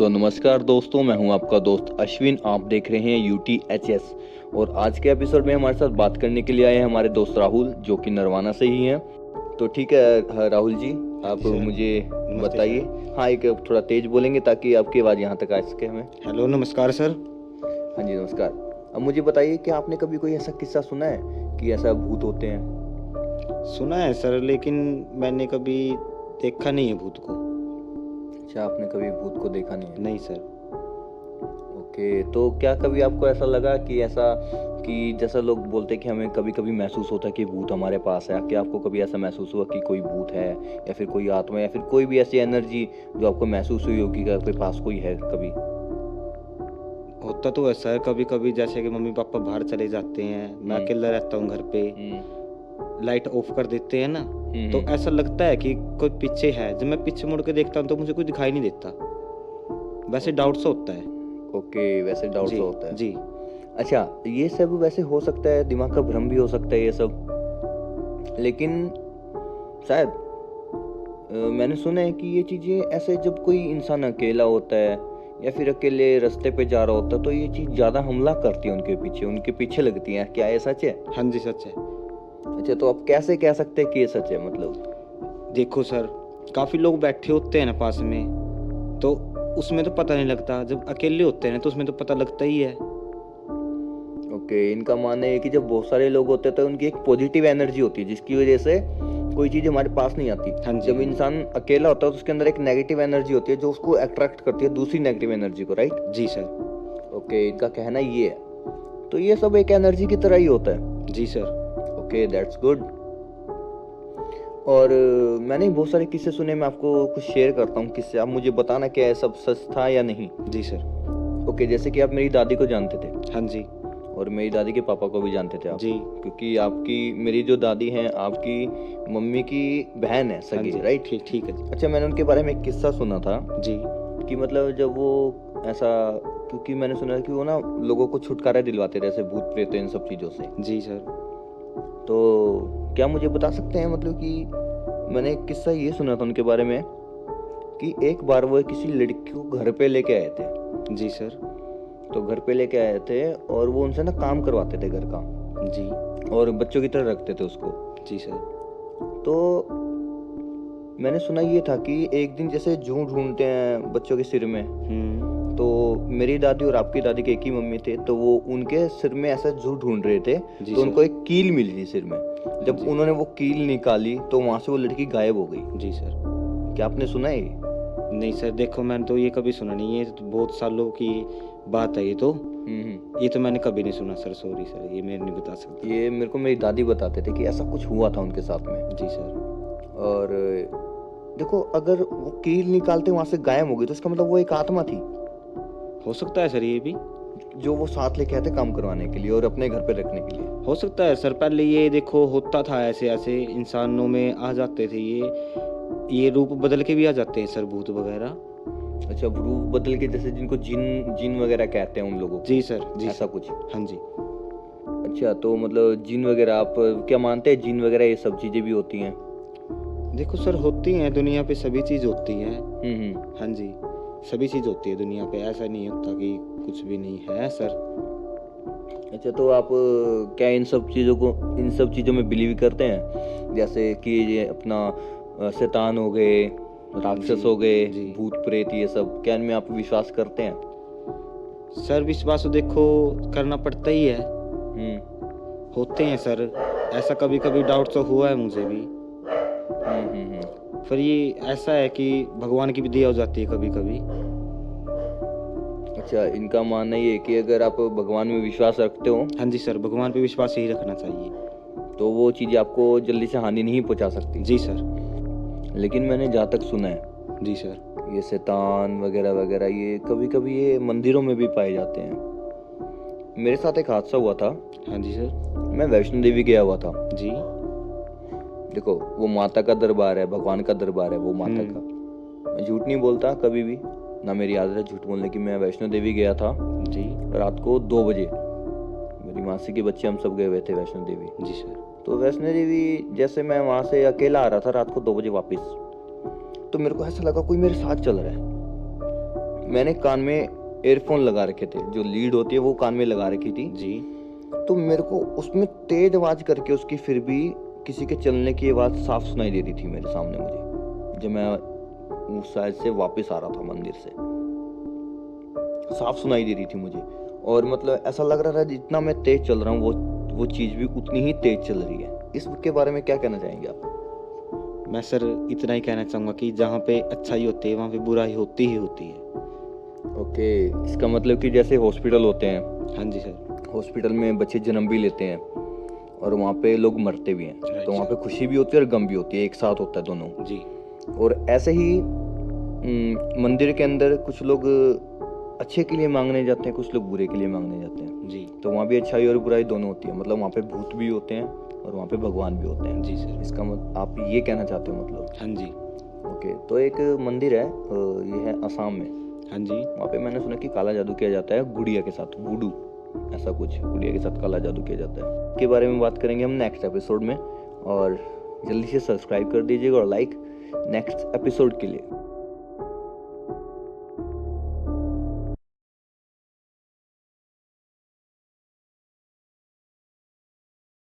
नमस्कार दोस्तों, मैं हूं आपका दोस्त अश्विन। आप देख रहे हैं UTHS और आज के एपिसोड में हमारे साथ बात करने के लिए आए हैं हमारे दोस्त राहुल, जो कि नरवाना से ही हैं। तो ठीक है राहुल जी, आप सर, मुझे नमस्ते बताइए। हाँ, एक थोड़ा तेज बोलेंगे ताकि आपकी आवाज़ यहाँ तक आ सके हमें। हेलो, नमस्कार सर। हाँ जी, नमस्कार। अब मुझे बताइए कि आपने कभी कोई ऐसा किस्सा सुना है कि ऐसा भूत होते हैं? सुना है सर, लेकिन मैंने कभी देखा नहीं है भूत को। अच्छा, आपने कभी भूत को देखा नहीं है? नहीं सर। ओके, तो क्या कभी आपको ऐसा लगा कि जैसा लोग बोलते हैं कि हमें कभी कभी महसूस होता है कि भूत हमारे पास है, क्या आपको कभी ऐसा महसूस हुआ कि कोई भूत है या फिर कोई आत्मा या फिर कोई भी ऐसी एनर्जी जो आपको महसूस हुई होगी कि आपके पास कोई है कभी? होता तो है सर, कभी कभी जैसे कि मम्मी पापा बाहर चले जाते हैं, मैं अकेला रहता हूँ घर पे, लाइट ऑफ कर देते हैं ना, तो ऐसा लगता है कि कोई पीछे है। जब मैं पीछे मुड़ के देखता हूँ तो मुझे कुछ दिखाई नहीं देता। वैसे डाउट सा होता है। ओके, वैसे डाउट जी, सा होता है जी। अच्छा, ये सब वैसे हो सकता है, दिमाग का भ्रम भी हो सकता है ये सब, लेकिन शायद मैंने सुना है कि ये चीज़ें ऐसे जब कोई इंसान अकेला होता है या फिर अकेले रास्ते पे जा रहा होता है तो ये चीज़ ज़्यादा हमला करती है उनके पीछे लगती है। क्या ये सच है? हाँ जी, सच है। अच्छा, तो आप कैसे कह सकते हैं कि ये सच है? मतलब देखो सर, काफी लोग बैठे होते हैं ना पास में, तो उसमें तो पता नहीं लगता। जब अकेले होते हैं ना तो उसमें तो पता लगता ही है। ओके, इनका मानना है कि जब बहुत सारे लोग होते हैं तो उनकी एक पॉजिटिव एनर्जी होती है जिसकी वजह से कोई चीज़ हमारे पास नहीं आती। हाँ जी, जब इंसान अकेला होता है तो उसके अंदर एक नेगेटिव एनर्जी होती है जो उसको अट्रैक्ट करती है दूसरी नेगेटिव एनर्जी को, राइट? जी सर। ओके, इनका कहना ये है। तो ये सब एक एनर्जी की तरह ही होता है। जी सर। Okay, that's good. और मैंने बहुत सारे किस्से सुने, मैं आपको कुछ शेयर करता हूँ किस्से। आप मुझे बताना क्या है सब सच था या नहीं। जी सर। ओके, जैसे कि आप मेरी दादी को जानते थे हाँ जी। और मेरी दादी के पापा को भी जानते थे आप, जी। क्योंकि मेरी जो दादी हैं आपकी मम्मी की बहन है हाँ सगी, जी, राइट? ठीक ठीक है जी। अच्छा, मैंने उनके बारे में एक किस्सा सुना था जी। कि मतलब जब वो ऐसा, क्योंकि मैंने सुना कि वो ना लोगों को छुटकारा दिलवाते थे ऐसे भूत प्रेत इन सब चीज़ों से। जी सर। तो क्या मुझे बता सकते हैं, मतलब कि मैंने एक किस्सा ये सुना था उनके बारे में कि एक बार वो किसी लड़की को घर पे लेके आए थे। जी सर। तो घर पे लेके आए थे और वो उनसे ना काम करवाते थे घर का, जी। और बच्चों की तरह रखते थे उसको। जी सर। तो मैंने सुना ये था कि एक दिन जैसे जूं ढूंढते हैं बच्चों के सिर में, तो मेरी दादी और आपकी दादी के एक ही मम्मी थे, तो वो उनके सिर में ऐसा जू ढूंढ रहे थे जी तो सर। उनको एक कील मिली थी सिर में। जब जी। उन्होंने वो कील निकाली तो वहां से वो लड़की गायब हो गई। जी सर। क्या आपने सुना है ये? नहीं सर, देखो मैंने तो ये कभी सुना नहीं है, तो बहुत सालों की बात है ये तो। ये तो मैंने कभी नहीं सुना सर, सॉरी सर, ये मैं नहीं बता सकता। ये मेरे को मेरी दादी बताते थे कि ऐसा कुछ हुआ था उनके साथ में। जी सर। और देखो, अगर वो कील निकालते वहां से गायब हो गई तो इसका मतलब वो एक आत्मा थी हो सकता है सर, ये भी जो वो साथ लेके आए थे काम करवाने के लिए और अपने घर पे रखने के लिए। हो सकता है सर। पहले ये देखो होता था, ऐसे ऐसे इंसानों में आ जाते थे ये रूप बदल के भी आ जाते हैं सर, भूत वगैरह। अच्छा, रूप बदल के, जैसे जिनको जिन वगैरह कहते हैं उन लोगों को? जी सर। जी ऐसा सर। कुछ? हाँ जी। अच्छा, तो मतलब जिन वगैरह, आप क्या मानते हैं जिन वगैरह ये सब चीजें भी होती हैं? देखो सर, होती हैं दुनिया पे, सभी चीज़ होती हैं। हम्म। हाँ जी, सभी चीज़ होती है दुनिया पे, ऐसा नहीं होता कि कुछ भी नहीं है सर। अच्छा, तो आप क्या इन सब चीज़ों में बिलीव करते हैं? जैसे कि ये अपना शैतान हो गए, राक्षस जी, हो गए, जी। भूत प्रेत, ये सब, क्या इनमें आप विश्वास करते हैं? सर विश्वास तो देखो करना पड़ता ही है। हम्म होते हैं सर, ऐसा कभी कभी डाउट तो हुआ है मुझे भी। फिर ये ऐसा है कि भगवान की भी दया हो जाती है कभी कभी। अच्छा, इनका मानना ये है कि अगर आप भगवान में विश्वास रखते हो हाँ जी सर, भगवान पे विश्वास यही रखना चाहिए। तो वो चीज़ें आपको जल्दी से हानि नहीं पहुंचा सकती। जी सर। लेकिन मैंने जहाँ तक सुना है, जी सर। ये शैतान वगैरह वगैरह ये कभी कभी ये मंदिरों में भी पाए जाते हैं। मेरे साथ एक हादसा हुआ था। हाँ जी सर। मैं वैष्णो देवी गया हुआ था। जी। देखो, वो माता का दरबार है, भगवान का दरबार है वो माता का। मैं झूठ नहीं बोलता कभी भी, ना मेरी आदत है झूठ बोलने की। मैं वैष्णो देवी गया था जी। रात को 2 बजे। मेरी मासी के बच्चे हम सब गए हुए थे वैष्णो देवी। जी सर। तो वैष्णो देवी जैसे मैं वहाँ से अकेला आ रहा था रात को 2 बजे वापस, तो मेरे को ऐसा लगा कोई मेरे साथ चल रहा है। मैंने कान में एयरफोन लगा रखे थे, जो लीड होती है वो कान में लगा रखी थी जी। तो मेरे को उसमें तेज आवाज करके उसकी फिर भी किसी के चलने की आवाज साफ सुनाई दे रही थी मेरे सामने मुझे, जब मैं उस साइड से वापस आ रहा था मंदिर से, साफ सुनाई दे रही थी मुझे। और मतलब ऐसा लग रहा था जितना मैं तेज चल रहा हूँ वो चीज भी उतनी ही तेज चल रही है। इसके बारे में क्या कहना चाहेंगे आप? मैं सर इतना ही कहना चाहूँगा कि जहाँ पे अच्छाई होती है वहाँ पे बुराई होती ही होती है। ओके, इसका मतलब कि जैसे हॉस्पिटल होते हैं। हाँ जी सर। हॉस्पिटल में बच्चे जन्म भी लेते हैं और वहाँ पे लोग मरते भी हैं, तो वहाँ पे खुशी भी होती है और गम भी होती है, एक साथ होता है दोनों जी। और ऐसे ही मंदिर के अंदर कुछ लोग अच्छे के लिए मांगने जाते हैं, कुछ लोग बुरे के लिए मांगने जाते हैं जी। तो वहाँ भी अच्छाई और बुराई दोनों होती है, मतलब वहाँ पे भूत भी होते हैं और वहाँ पे भगवान भी होते हैं। जी सर। इसका मतलब आप ये कहना चाहते हो मतलब? हाँ जी। ओके, तो एक मंदिर है, ये है असम में। हाँ जी। वहाँ पे मैंने सुना कि काला जादू किया जाता है गुड़िया के साथ, वुडू ऐसा कुछ, गुड़िया के साथ काला जादू किया जाता है। इसके बारे में बात करेंगे हम नेक्स्ट एपिसोड में, और जल्दी से सब्सक्राइब कर दीजिएगा और लाइक नेक्स्ट एपिसोड के लिए।